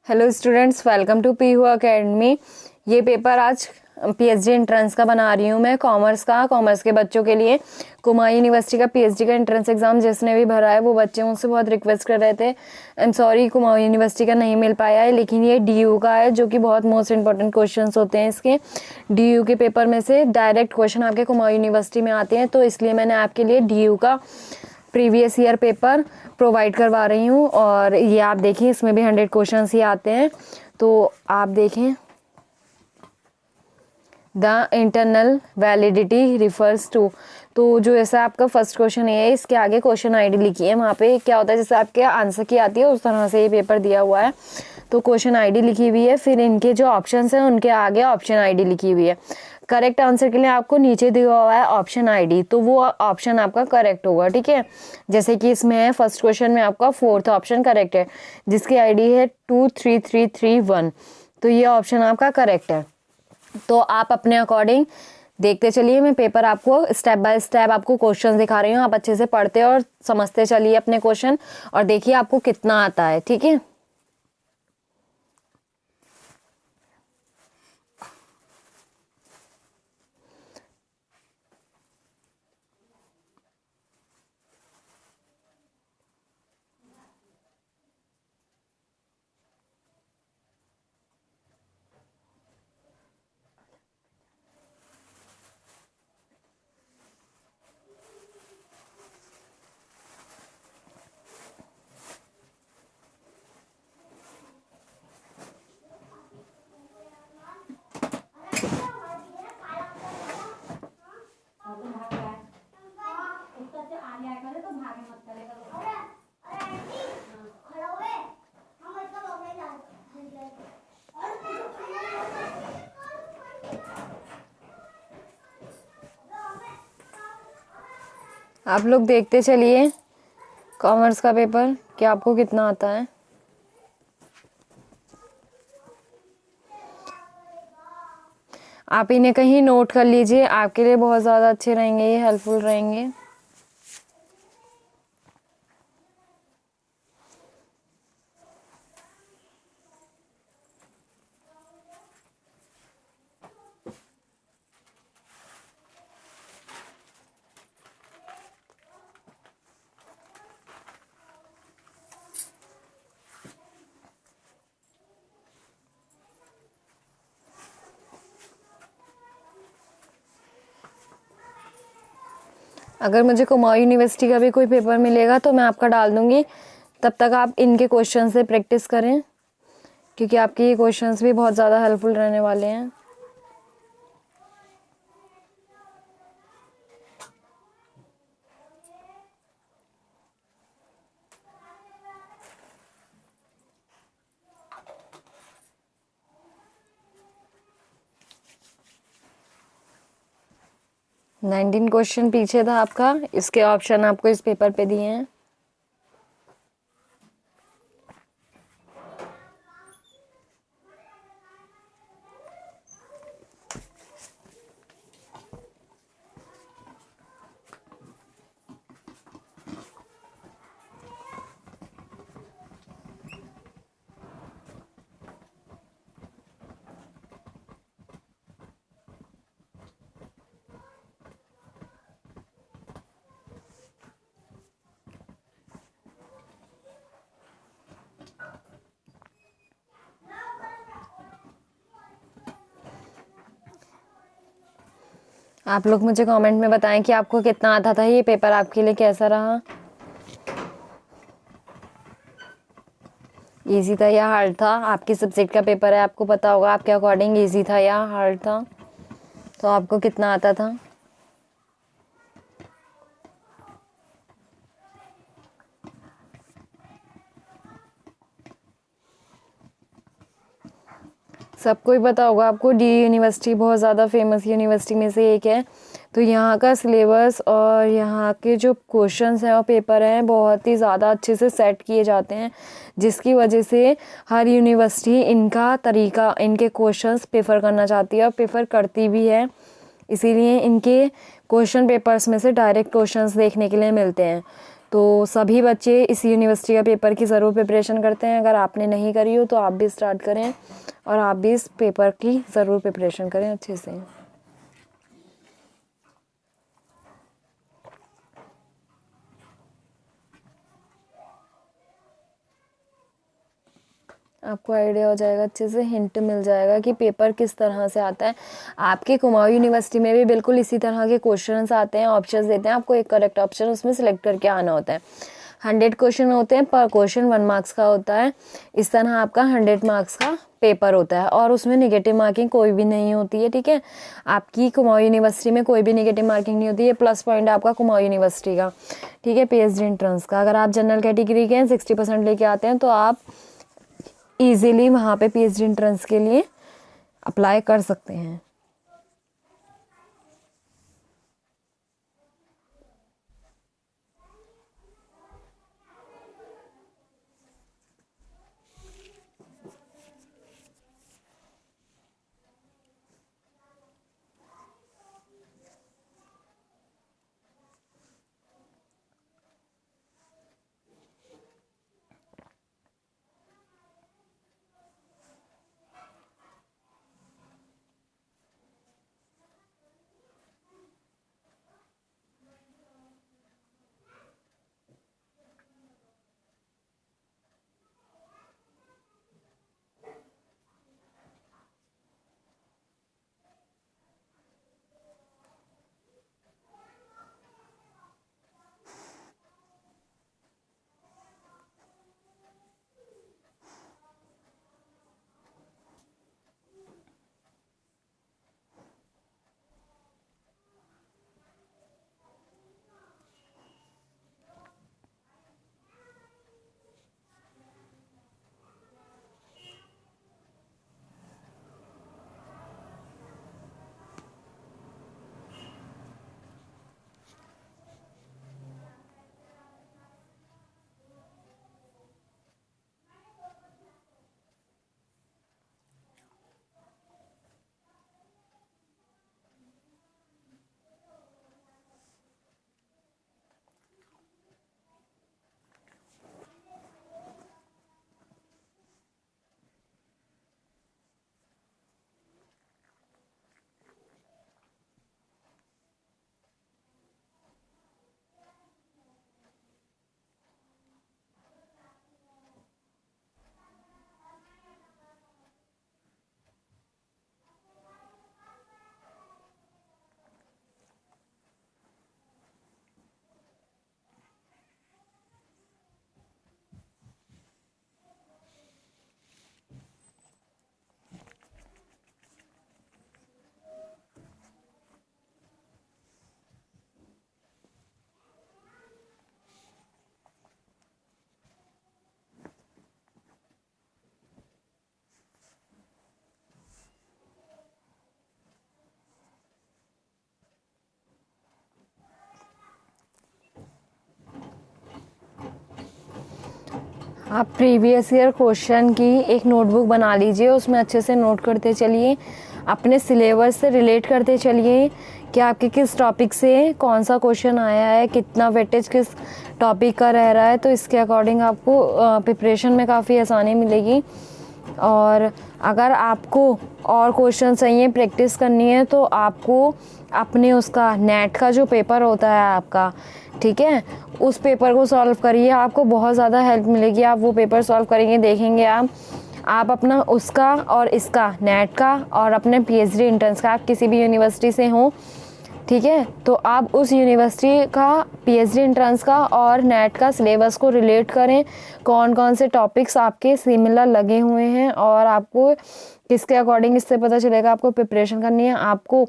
Hello students, welcome to Pihu academy. ये paper आज PhD entrance का बना रही हूँ मैं, कॉमर्स के बच्चों के लिए। कुमाऊं यूनिवर्सिटी का पीएचडी का एंट्रेंस एग्जाम जिसने भी भरा है वो बच्चे मुझसे बहुत रिक्वेस्ट कर रहे थे। I am sorry, Kumaon university का नहीं मिल पाया है, लेकिन ये डीयू का है जो कि बहुत मोस्ट इंपॉर्टेंट क्वेश्चंस होते हैं इसके। डीयू के पेपर में से डायरेक्ट क्वेश्चन आपके कुमाऊं यूनिवर्सिटी में आते हैं, तो इसलिए मैंने आपके लिए डीयू का प्रीवियस ईयर पेपर प्रोवाइड करवा रही हूँ। और ये आप देखें, इसमें भी 100 क्वेश्चंस ही आते हैं, तो आप देखें। The internal validity refers to, तो जो ऐसा आपका फर्स्ट क्वेश्चन है इसके आगे क्वेश्चन आईडी लिखी है। वहाँ पे क्या होता है, जैसे आपके आंसर की आती है उस तरह से ये पेपर दिया हुआ है, तो क्वेश्चन आईडी लिखी हुई है, फिर इनके जो ऑप्शंस हैं उनके आगे ऑप्शन आईडी लिखी हुई है। करेक्ट आंसर के लिए आपको नीचे दिया हुआ है ऑप्शन आईडी, तो वो ऑप्शन आपका करेक्ट होगा, ठीक है। जैसे कि इसमें है फर्स्ट क्वेश्चन में आपका फोर्थ ऑप्शन करेक्ट है, जिसकी आईडी है 23331, तो ये ऑप्शन आपका करेक्ट है। तो आप अपने अकॉर्डिंग देखते चलिए, मैं पेपर आपको स्टेप बाय स्टेप आपको क्वेश्चन दिखा रही हूँ, आप अच्छे से पढ़ते और समझते चलिए अपने क्वेश्चन और देखिए आपको कितना आता है, ठीक है। आप लोग देखते चलिए कॉमर्स का पेपर कि आपको कितना आता है। आप इन्हें कहीं नोट कर लीजिए, आपके लिए बहुत ज़्यादा अच्छे रहेंगे, ये हेल्पफुल रहेंगे। अगर मुझे कुमाऊं यूनिवर्सिटी का भी कोई पेपर मिलेगा तो मैं आपका डाल दूंगी, तब तक आप इनके क्वेश्चन से प्रैक्टिस करें, क्योंकि आपके ये क्वेश्चंस भी बहुत ज़्यादा हेल्पफुल रहने वाले हैं। नाइनटीन क्वेश्चन पीछे था आपका, इसके ऑप्शन आपको इस पेपर पे दिए हैं। आप लोग मुझे कमेंट में बताएं कि आपको कितना आता था, ये पेपर आपके लिए कैसा रहा, इजी था या हार्ड था। आपके सब्जेक्ट का पेपर है, आपको पता होगा आपके अकॉर्डिंग इजी था या हार्ड था, तो आपको कितना आता था। सबको ही पता होगा आपको, डी यूनिवर्सिटी बहुत ज़्यादा फेमस यूनिवर्सिटी में से एक है, तो यहाँ का सिलेबस और यहाँ के जो क्वेश्चंस हैं और पेपर हैं बहुत ही ज़्यादा अच्छे से सेट किए जाते हैं, जिसकी वजह से हर यूनिवर्सिटी इनका तरीका, इनके क्वेश्चंस प्रेफर करना चाहती है और प्रेफर करती भी है। इसीलिए इनके क्वेश्चन पेपर्स में से डायरेक्ट क्वेश्चंस देखने के लिए मिलते हैं। तो सभी बच्चे इस यूनिवर्सिटी का पेपर की ज़रूर प्रिपरेशन करते हैं। अगर आपने नहीं करी हो तो आप भी स्टार्ट करें और आप भी इस पेपर की ज़रूर प्रिपरेशन करें अच्छे से। आपको आइडिया हो जाएगा, अच्छे से हिंट मिल जाएगा कि पेपर किस तरह से आता है। आपके कुमाऊं यूनिवर्सिटी में भी बिल्कुल इसी तरह के क्वेश्चंस आते हैं, ऑप्शंस देते हैं, आपको एक करेक्ट ऑप्शन उसमें सिलेक्ट करके आना होता है। 100 क्वेश्चन होते हैं, पर क्वेश्चन 1 मार्क्स का होता है। इस तरह आपका 100 मार्क्स का पेपर होता है और उसमें नेगेटिव मार्किंग कोई भी नहीं होती है, ठीक है। आपकी कुमाऊं यूनिवर्सिटी में कोई भी नेगेटिव मार्किंग नहीं होती है। प्लस पॉइंट आपका कुमाऊं यूनिवर्सिटी का, ठीक है, पीएचडी एंट्रेंस का। अगर आप जनरल कैटेगरी के हैं, 60% लेके आते हैं, तो आप इजीली वहाँ पे पीएचडी एंट्रेंस के लिए अप्लाई कर सकते हैं। आप प्रीवियस ईयर क्वेश्चन की एक नोटबुक बना लीजिए, उसमें अच्छे से नोट करते चलिए, अपने सिलेबस से रिलेट करते चलिए कि आपके किस टॉपिक से कौन सा क्वेश्चन आया है, कितना वेटेज किस टॉपिक का रह रहा है। तो इसके अकॉर्डिंग आपको प्रिपरेशन में काफ़ी आसानी मिलेगी। और अगर आपको और क्वेश्चन चाहिए, प्रैक्टिस करनी है, तो आपको अपने उसका नेट का जो पेपर होता है आपका, ठीक है, उस पेपर को सॉल्व करिए, आपको बहुत ज़्यादा हेल्प मिलेगी। आप वो पेपर सॉल्व करेंगे, देखेंगे आप अपना उसका और इसका नेट का और अपने पीएचडी एंट्रेंस का, आप किसी भी यूनिवर्सिटी से हो, ठीक है, तो आप उस यूनिवर्सिटी का पीएचडी एंट्रेंस का और नेट का सिलेबस को रिलेट करें, कौन कौन से टॉपिक्स आपके सिमिलर लगे हुए हैं और आपको किसके अकॉर्डिंग इससे पता चलेगा आपको प्रिपरेशन करनी है। आपको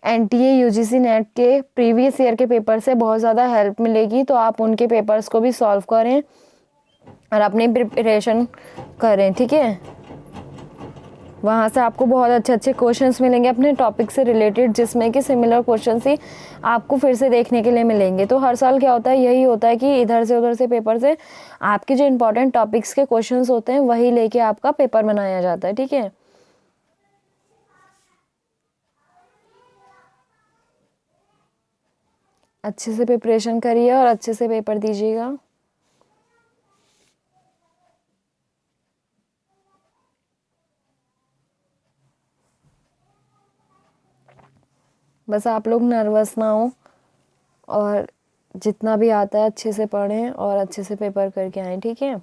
एनटीए यूजीसी नेट के प्रीवियस ईयर के पेपर से बहुत ज़्यादा हेल्प मिलेगी, तो आप उनके पेपर्स को भी सॉल्व करें और अपनी प्रिपरेशन करें, ठीक है। वहाँ से आपको बहुत अच्छे अच्छे क्वेश्चंस मिलेंगे अपने टॉपिक से रिलेटेड, जिसमें कि सिमिलर क्वेश्चंस ही आपको फिर से देखने के लिए मिलेंगे। तो हर साल क्या होता है, यही होता है कि इधर से उधर से पेपर से आपके जो इंपॉर्टेंट टॉपिक्स के क्वेश्चंस होते हैं वही लेके आपका पेपर बनाया जाता है, ठीक है। अच्छे से प्रिपरेशन करिए और अच्छे से पेपर दीजिएगा। बस आप लोग नर्वस ना हो और जितना भी आता है अच्छे से पढ़ें और अच्छे से पेपर करके आएँ, ठीक है।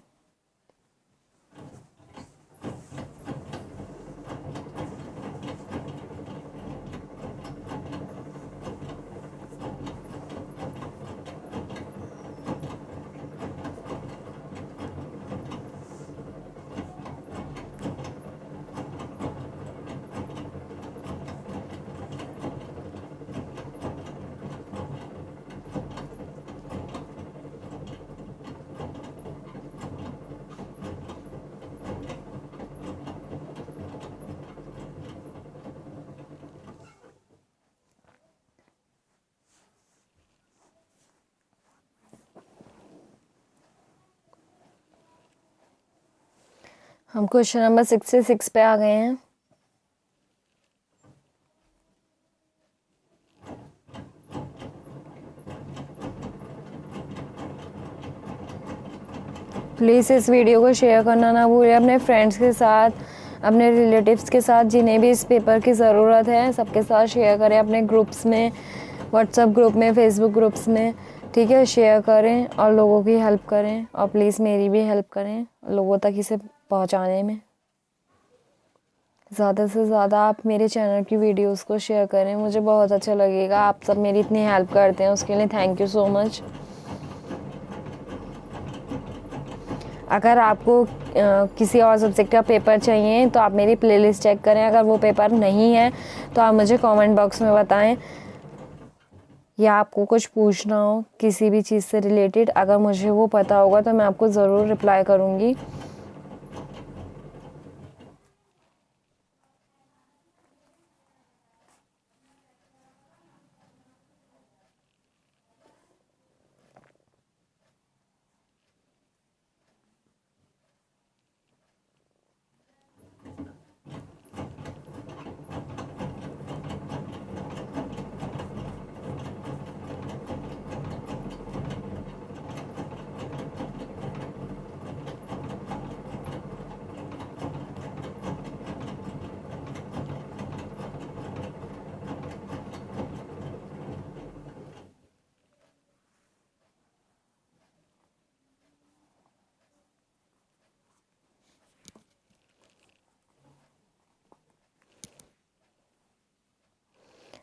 हम क्वेश्चन नंबर 66 पे आ गए हैं। प्लीज़ इस वीडियो को शेयर करना ना भूलें अपने फ्रेंड्स के साथ, अपने रिलेटिव्स के साथ, जिन्हें भी इस पेपर की ज़रूरत है सबके साथ शेयर करें, अपने ग्रुप्स में, व्हाट्सएप ग्रुप में, फेसबुक ग्रुप्स में, ठीक है। शेयर करें और लोगों की हेल्प करें और प्लीज़ मेरी भी हेल्प करें लोगों तक इसे पहुंचाने में। ज़्यादा से ज़्यादा आप मेरे चैनल की वीडियोस को शेयर करें, मुझे बहुत अच्छा लगेगा। आप सब मेरी इतनी हेल्प करते हैं, उसके लिए थैंक यू सो मच। अगर आपको किसी और सब्जेक्ट का पेपर चाहिए तो आप मेरी प्लेलिस्ट चेक करें। अगर वो पेपर नहीं है तो आप मुझे कमेंट बॉक्स में बताएं, या आपको कुछ पूछना हो किसी भी चीज़ से रिलेटेड, अगर मुझे वो पता होगा तो मैं आपको ज़रूर रिप्लाई करूँगी।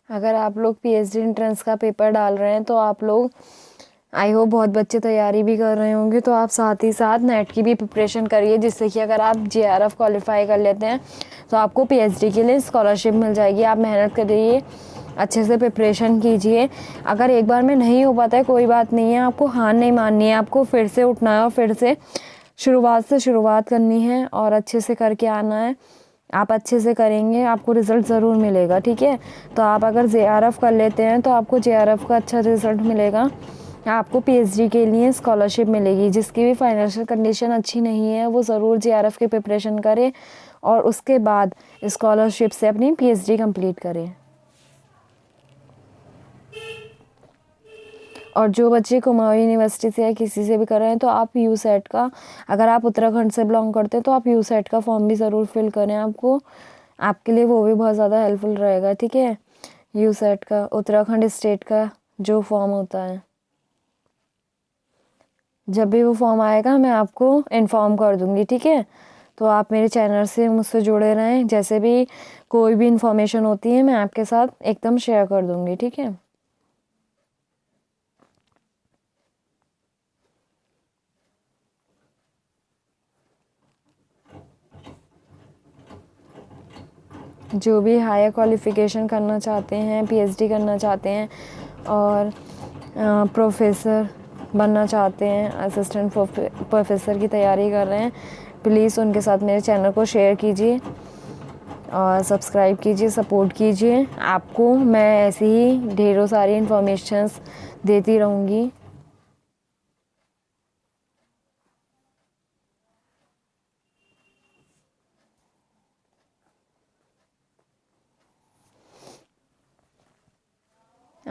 अगर आप लोग पीएचडी एंट्रेंस का पेपर डाल रहे हैं तो आप लोग, आई होप बहुत बच्चे तैयारी भी कर रहे होंगे, तो आप साथ ही साथ नेट की भी प्रिपरेशन करिए, जिससे कि अगर आप जेआरएफ क्वालिफाई कर लेते हैं तो आपको पीएचडी के लिए स्कॉलरशिप मिल जाएगी। आप मेहनत करिए, अच्छे से प्रिपरेशन कीजिए। अगर एक बार में नहीं हो पाता है कोई बात नहीं है, आपको हार नहीं माननी है, आपको फिर से उठना है और फिर से शुरुआत करनी है और अच्छे से करके आना है। आप अच्छे से करेंगे, आपको रिज़ल्ट ज़रूर मिलेगा, ठीक है। तो आप अगर जेआरएफ कर लेते हैं तो आपको जेआरएफ का अच्छा रिज़ल्ट मिलेगा, आपको पीएचडी के लिए स्कॉलरशिप मिलेगी। जिसकी भी फाइनेंशियल कंडीशन अच्छी नहीं है वो ज़रूर जेआरएफ की प्रिपरेशन करे और उसके बाद स्कॉलरशिप से अपनी पीएचडी कंप्लीट करें। और जो बच्चे कुमाऊं यूनिवर्सिटी से या किसी से भी कर रहे हैं तो आप यूसेट का, अगर आप उत्तराखंड से बिलोंग करते हैं तो आप यूसेट का फॉर्म भी ज़रूर फिल करें, आपको आपके लिए वो भी बहुत ज़्यादा हेल्पफुल रहेगा, ठीक है। यूसेट का, उत्तराखंड स्टेट का जो फॉर्म होता है, जब भी वो फॉर्म आएगा मैं आपको इन्फॉर्म कर दूँगी, ठीक है। तो आप मेरे चैनल से मुझसे जुड़े रहें, जैसे भी कोई भी इन्फॉर्मेशन होती है मैं आपके साथ एकदम शेयर कर दूँगी, ठीक है। जो भी हायर क्वालिफ़िकेशन करना चाहते हैं, पीएचडी करना चाहते हैं और प्रोफेसर बनना चाहते हैं, असिस्टेंट प्रोफेसर की तैयारी कर रहे हैं, प्लीज़ उनके साथ मेरे चैनल को शेयर कीजिए और सब्सक्राइब कीजिए, सपोर्ट कीजिए। आपको मैं ऐसी ही ढेरों सारी इन्फॉर्मेशंस देती रहूँगी।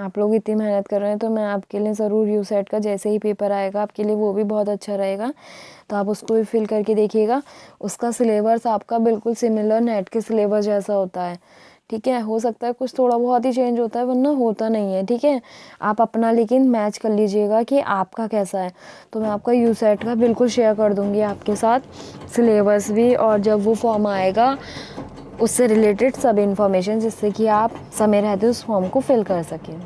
आप लोग इतनी मेहनत कर रहे हैं तो मैं आपके लिए ज़रूर यूसेट का जैसे ही पेपर आएगा आपके लिए वो भी बहुत अच्छा रहेगा, तो आप उसको भी फिल करके देखिएगा। उसका सिलेबस आपका बिल्कुल सिमिलर नेट के सिलेबस जैसा होता है, ठीक है। हो सकता है कुछ थोड़ा बहुत ही चेंज होता है वरना होता नहीं है, ठीक है। आप अपना लेकिन मैच कर लीजिएगा कि आपका कैसा है। तो मैं आपका यूसेट का बिल्कुल शेयर कर दूँगी आपके साथ सिलेबस भी, और जब वो फॉर्म आएगा उससे रिलेटेड सब इन्फॉर्मेशन, जिससे कि आप समय रहते उस फॉर्म को फिल कर सकें।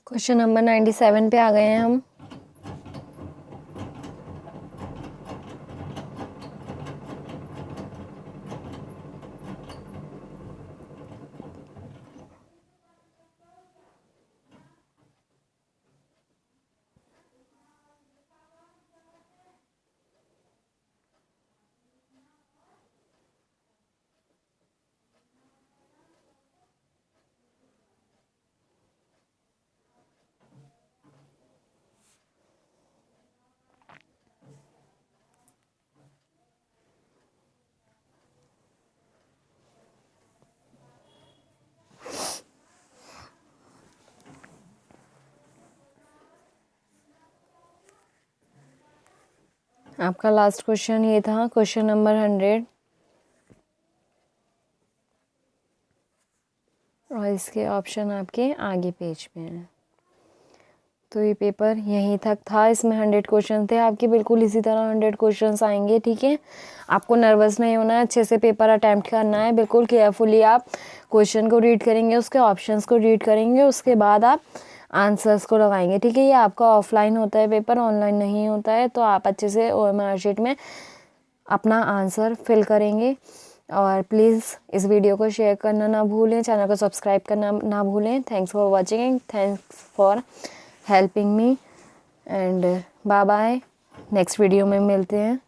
क्वेश्चन नंबर 97 पे आ गए हैं हम। आपका लास्ट क्वेश्चन ये था, क्वेश्चन नंबर 100, और इसके ऑप्शन आपके आगे पेज पे हैं। तो ये पेपर यहीं तक था, इसमें 100 क्वेश्चन थे आपके, बिल्कुल इसी तरह 100 क्वेश्चंस आएंगे, ठीक है। आपको नर्वस नहीं होना है, अच्छे से पेपर अटैम्प्ट करना है, बिल्कुल केयरफुली आप क्वेश्चन को रीड करेंगे, उसके ऑप्शंस को रीड करेंगे, उसके बाद आप आंसर्स को लगाएंगे, ठीक है। ये आपका ऑफलाइन होता है पेपर, ऑनलाइन नहीं होता है, तो आप अच्छे से OMR शीट में अपना आंसर फिल करेंगे। और प्लीज़ इस वीडियो को शेयर करना ना भूलें, चैनल को सब्सक्राइब करना ना भूलें। Thanks for watching, thanks for helping me and bye bye. Next video में मिलते हैं।